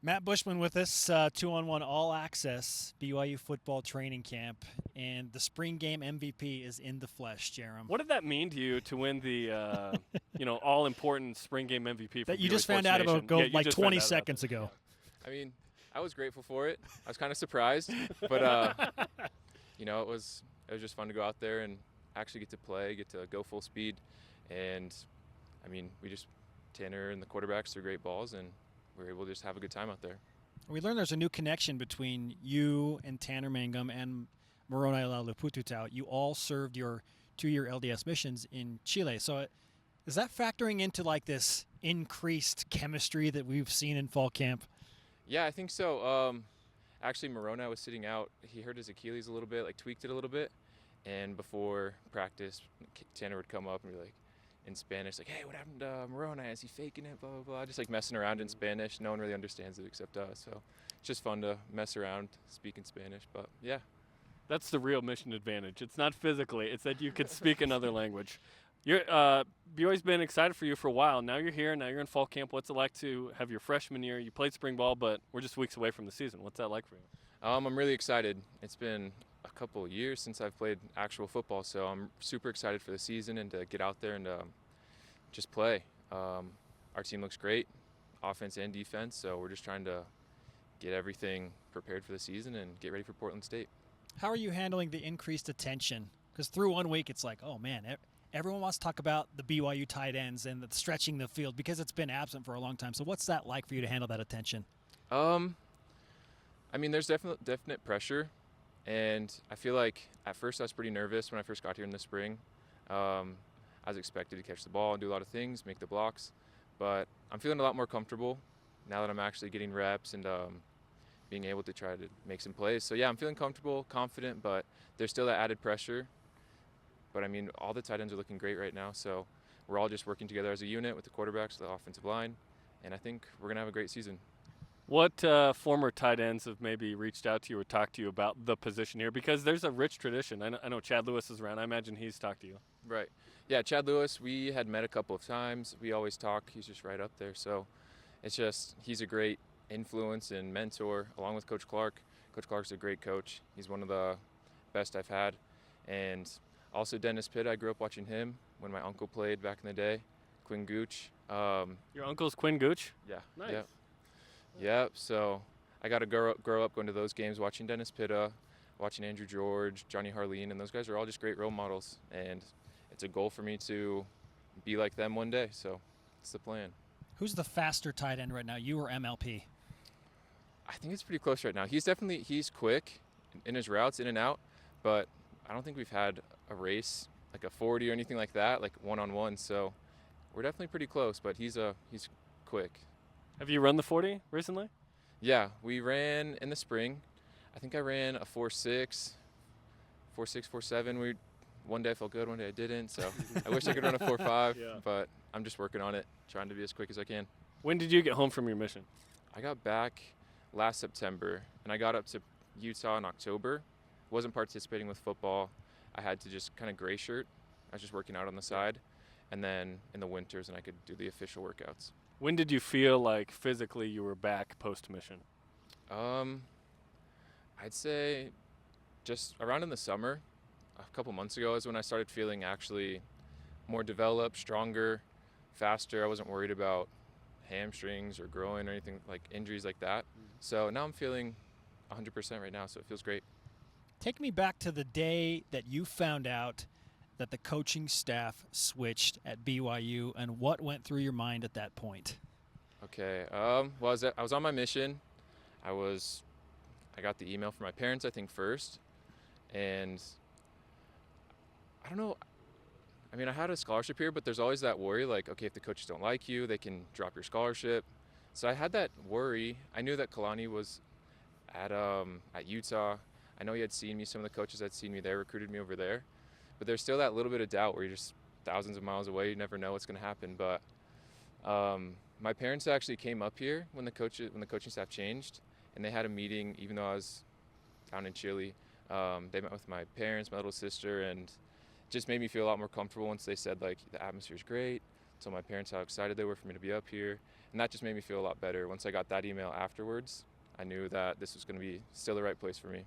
Matt Bushman with us, 2-on-1 All Access BYU football training camp, and the spring game MVP is in the flesh, Jarom. What did that mean to you to win the, all-important spring game MVP? That for you BYU just found Sports out Nation? about like 20 seconds ago. I mean, I was grateful for it. I was kind of surprised, but it was just fun to go out there and actually get to play, get to go full speed, and I mean, Tanner and the quarterbacks threw great balls, and we were able to just have a good time out there. We learned there's a new connection between you and Tanner Mangum and Moroni Lalupututau. You all served your 2-year LDS missions in Chile. So is that factoring into like this increased chemistry that we've seen in fall camp? Yeah, I think so. Actually, Moroni was sitting out. He hurt his Achilles a little bit, like tweaked it a little bit. And before practice, Tanner would come up and be like, in Spanish, like, hey, what happened to Moroni? Is he faking it? Blah, blah, blah. Just like messing around in Spanish. No one really understands it except us. So it's just fun to mess around, speak in Spanish. But yeah. That's the real mission advantage. It's not physically. It's that you could speak another language. BYU's been excited for you for a while. Now you're here. Now you're in fall camp. What's it like to have your freshman year? You played spring ball, but we're just weeks away from the season. What's that like for you? I'm really excited. It's been a couple of years since I've played actual football, so I'm super excited for the season and to get out there and just play. Our team looks great, offense and defense, so we're just trying to get everything prepared for the season and get ready for Portland State. How are you handling the increased attention? Because through 1 week, it's like, oh man, everyone wants to talk about the BYU tight ends and the stretching the field because it's been absent for a long time. So what's that like for you to handle that attention? I mean, there's definite pressure, and I feel like at first I was pretty nervous when I first got here in the spring. I was expected to catch the ball and do a lot of things, make the blocks, but I'm feeling a lot more comfortable now that I'm actually getting reps and being able to try to make some plays. So yeah, I'm feeling comfortable, confident, but there's still that added pressure. But I mean, all the tight ends are looking great right now, so we're all just working together as a unit with the quarterbacks, the offensive line, and I think we're gonna have a great season. What former tight ends have maybe reached out to you or talked to you about the position here? Because there's a rich tradition. I know Chad Lewis is around. I imagine he's talked to you. Right. Yeah, Chad Lewis, we had met a couple of times. We always talk. He's just right up there. So he's a great influence and mentor along with Coach Clark. Coach Clark's a great coach. He's one of the best I've had. And also Dennis Pitt, I grew up watching him when my uncle played back in the day. Quinn Gooch. Your uncle's Quinn Gooch? Yeah. Nice. Yeah. Yep, so I got to grow up going to those games, watching Dennis Pitta, watching Andrew George, Johnny Harleen, and those guys are all just great role models. And it's a goal for me to be like them one day, so it's the plan. Who's the faster tight end right now, you or MLP? I think it's pretty close right now. He's quick in his routes, in and out, but I don't think we've had a race, like a 40 or anything like that, like one-on-one, so we're definitely pretty close, but he's quick. Have you run the 40 recently? Yeah, we ran in the spring. I think I ran a 4.6, 4.7. One day I felt good, one day I didn't. So I wish I could run a 4.5, but I'm just working on it, trying to be as quick as I can. When did you get home from your mission? I got back last September, and I got up to Utah in October. Wasn't participating with football. I had to just kind of gray shirt. I was just working out on the side, and then in the winters, and I could do the official workouts. When did you feel like physically you were back post-mission? I'd say just around in the summer, a couple months ago is when I started feeling actually more developed, stronger, faster. I wasn't worried about hamstrings or groin or anything like injuries like that. So now I'm feeling 100% right now, so it feels great. Take me back to the day that you found out that the coaching staff switched at BYU, and what went through your mind at that point? Okay, well, I was on my mission. I got the email from my parents, I think, first, and I don't know. I mean, I had a scholarship here, but there's always that worry, like, okay, if the coaches don't like you, they can drop your scholarship. So I had that worry. I knew that Kalani was at Utah. I know he had seen me. Some of the coaches had seen me there, recruited me over there. But there's still that little bit of doubt where you're just thousands of miles away. You never know what's going to happen. But my parents actually came up here when the coaching staff changed, and they had a meeting. Even though I was down in Chile, they met with my parents, my little sister, and just made me feel a lot more comfortable once they said, like, the atmosphere's great, told my parents how excited they were for me to be up here, and that just made me feel a lot better. Once I got that email afterwards, I knew that this was going to be still the right place for me.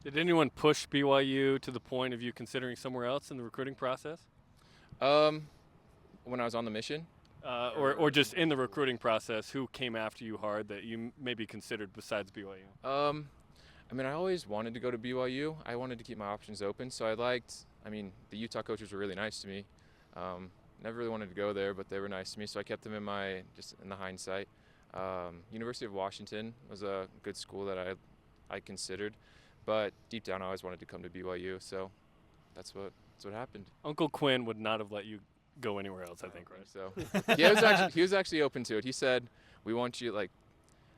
Did anyone push BYU to the point of you considering somewhere else in the recruiting process? When I was on the mission, Or just in the recruiting process, who came after you hard that you maybe considered besides BYU? I mean, I always wanted to go to BYU. I wanted to keep my options open, so the Utah coaches were really nice to me. Never really wanted to go there, but they were nice to me, so I kept them just in the hindsight. University of Washington was a good school that I considered, but deep down I always wanted to come to BYU, so that's what happened. Uncle Quinn would not have let you go anywhere else, I think, right? So he was actually open to it. He said, "We want you." Like,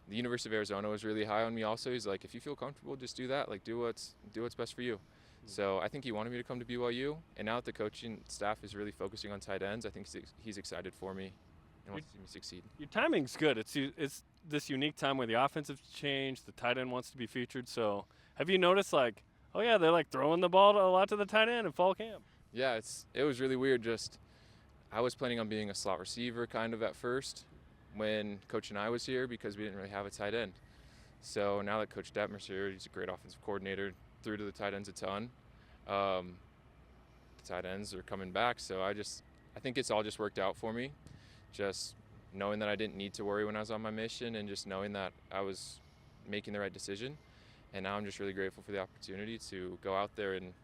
the University of Arizona was really high on me. Also, he's like, "If you feel comfortable, just do that. Like, do what's best for you." So I think he wanted me to come to BYU, and now that the coaching staff is really focusing on tight ends, I think he's excited for me and wants to see me succeed. Your timing's good. It's this unique time where the offensive changed, the tight end wants to be featured. So have you noticed, like, oh yeah, they're like throwing the ball a lot to the tight end in fall camp? Yeah, it was really weird. Just I was planning on being a slot receiver kind of at first when Coach and I was here because we didn't really have a tight end. So now that Coach Detmer's here, he's a great offensive coordinator, threw to the tight ends a ton. The tight ends are coming back, so I think it's all just worked out for me. Just knowing that I didn't need to worry when I was on my mission, and just knowing that I was making the right decision. And now I'm just really grateful for the opportunity to go out there and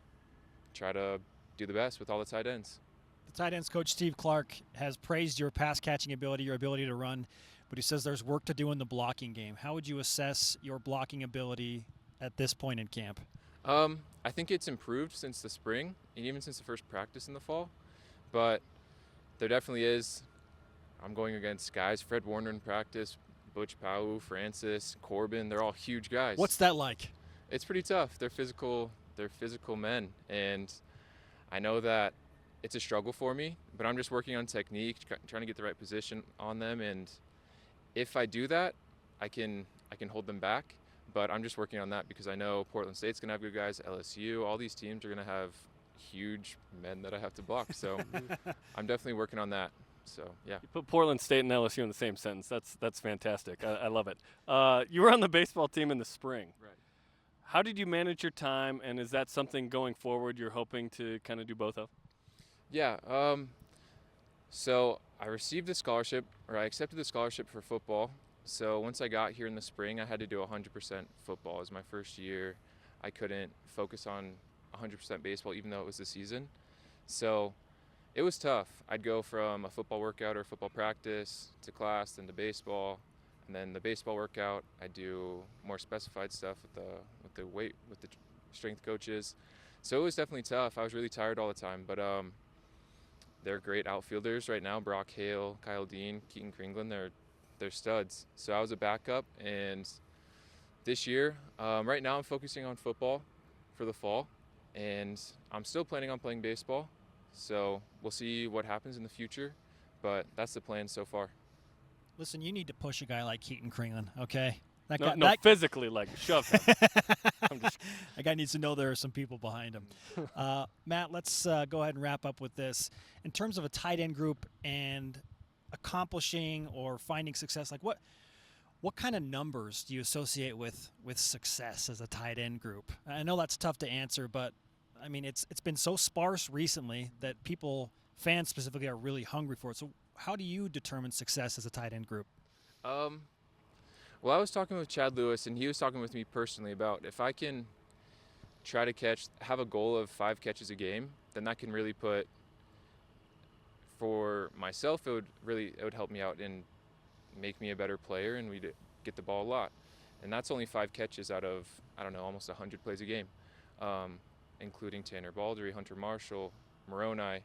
try to do the best with all the tight ends. The tight ends coach Steve Clark has praised your pass catching ability, your ability to run, but he says there's work to do in the blocking game. How would you assess your blocking ability at this point in camp? I think it's improved since the spring and even since the first practice in the fall, but there definitely is. I'm going against guys, Fred Warner in practice, Butch Pau, Francis, Corbin. They're all huge guys. What's that like? It's pretty tough. They're physical men, and I know that it's a struggle for me, but I'm just working on technique, trying to get the right position on them, and if I do that, I can hold them back. But I'm just working on that because I know Portland State's going to have good guys, LSU, all these teams are going to have huge men that I have to block. So I'm definitely working on that. So, yeah. You put Portland State and LSU in the same sentence. That's fantastic. I love it. You were on the baseball team in the spring. Right. How did you manage your time, and is that something going forward you're hoping to kind of do both of? Yeah. So I received the scholarship, or I accepted the scholarship for football. So once I got here in the spring, I had to do 100% football. It was my first year. I couldn't focus on 100% baseball, even though it was the season. So it was tough. I'd go from a football workout or football practice to class, then to baseball, and then the baseball workout. I do more specified stuff with the strength coaches. So it was definitely tough. I was really tired all the time, but they're great outfielders right now. Brock Hale, Kyle Dean, Keaton Kringlin, they're studs. So I was a backup, and this year, right now I'm focusing on football for the fall, and I'm still planning on playing baseball. So we'll see what happens in the future, but that's the plan so far. Listen, you need to push a guy like Keaton Kringlin, okay? Physically, like shove him. That guy needs to know there are some people behind him. Matt, let's go ahead and wrap up with this. In terms of a tight end group and accomplishing or finding success, like what kind of numbers do you associate with success as a tight end group? I know that's tough to answer, but I mean it's been so sparse recently that fans specifically, are really hungry for it. So how do you determine success as a tight end group? Well, I was talking with Chad Lewis, and he was talking with me personally about if I can try to have a goal of 5 catches a game, then that can really put, for myself, it would help me out and make me a better player, and we'd get the ball a lot. And that's only 5 catches out of, almost 100 plays a game, including Tanner Baldry, Hunter Marshall, Moroni.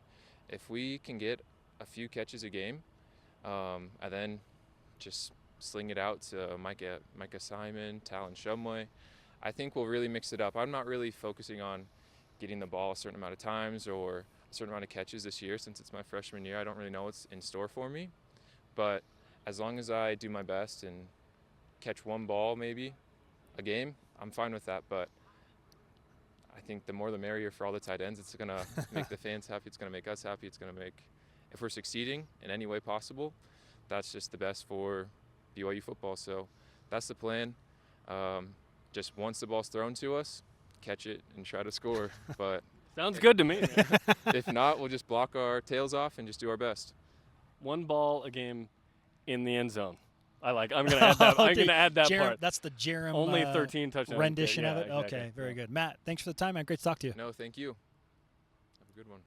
If we can get a few catches a game, and then just sling it out to Micah Simon, Talon Shumway, I think we'll really mix it up. I'm not really focusing on getting the ball a certain amount of times or a certain amount of catches this year. Since it's my freshman year, I don't really know what's in store for me. But as long as I do my best and catch 1 ball maybe a game, I'm fine with that. But I think the more the merrier for all the tight ends. It's going to make the fans happy. It's going to make us happy. It's going to make if we're succeeding in any way possible, that's just the best for BYU football. So that's the plan. Just once the ball's thrown to us, catch it and try to score. But Sounds good to me. if not, we'll just block our tails off and just do our best. One ball a game in the end zone. I'm gonna add that. I'm gonna add that Jarom, part. that's the Jarom Only 13 touchdowns. rendition Yeah, of it. exactly. Okay, very good. Matt, thanks for the time, man. Great to talk to you. No, thank you. Have a good one.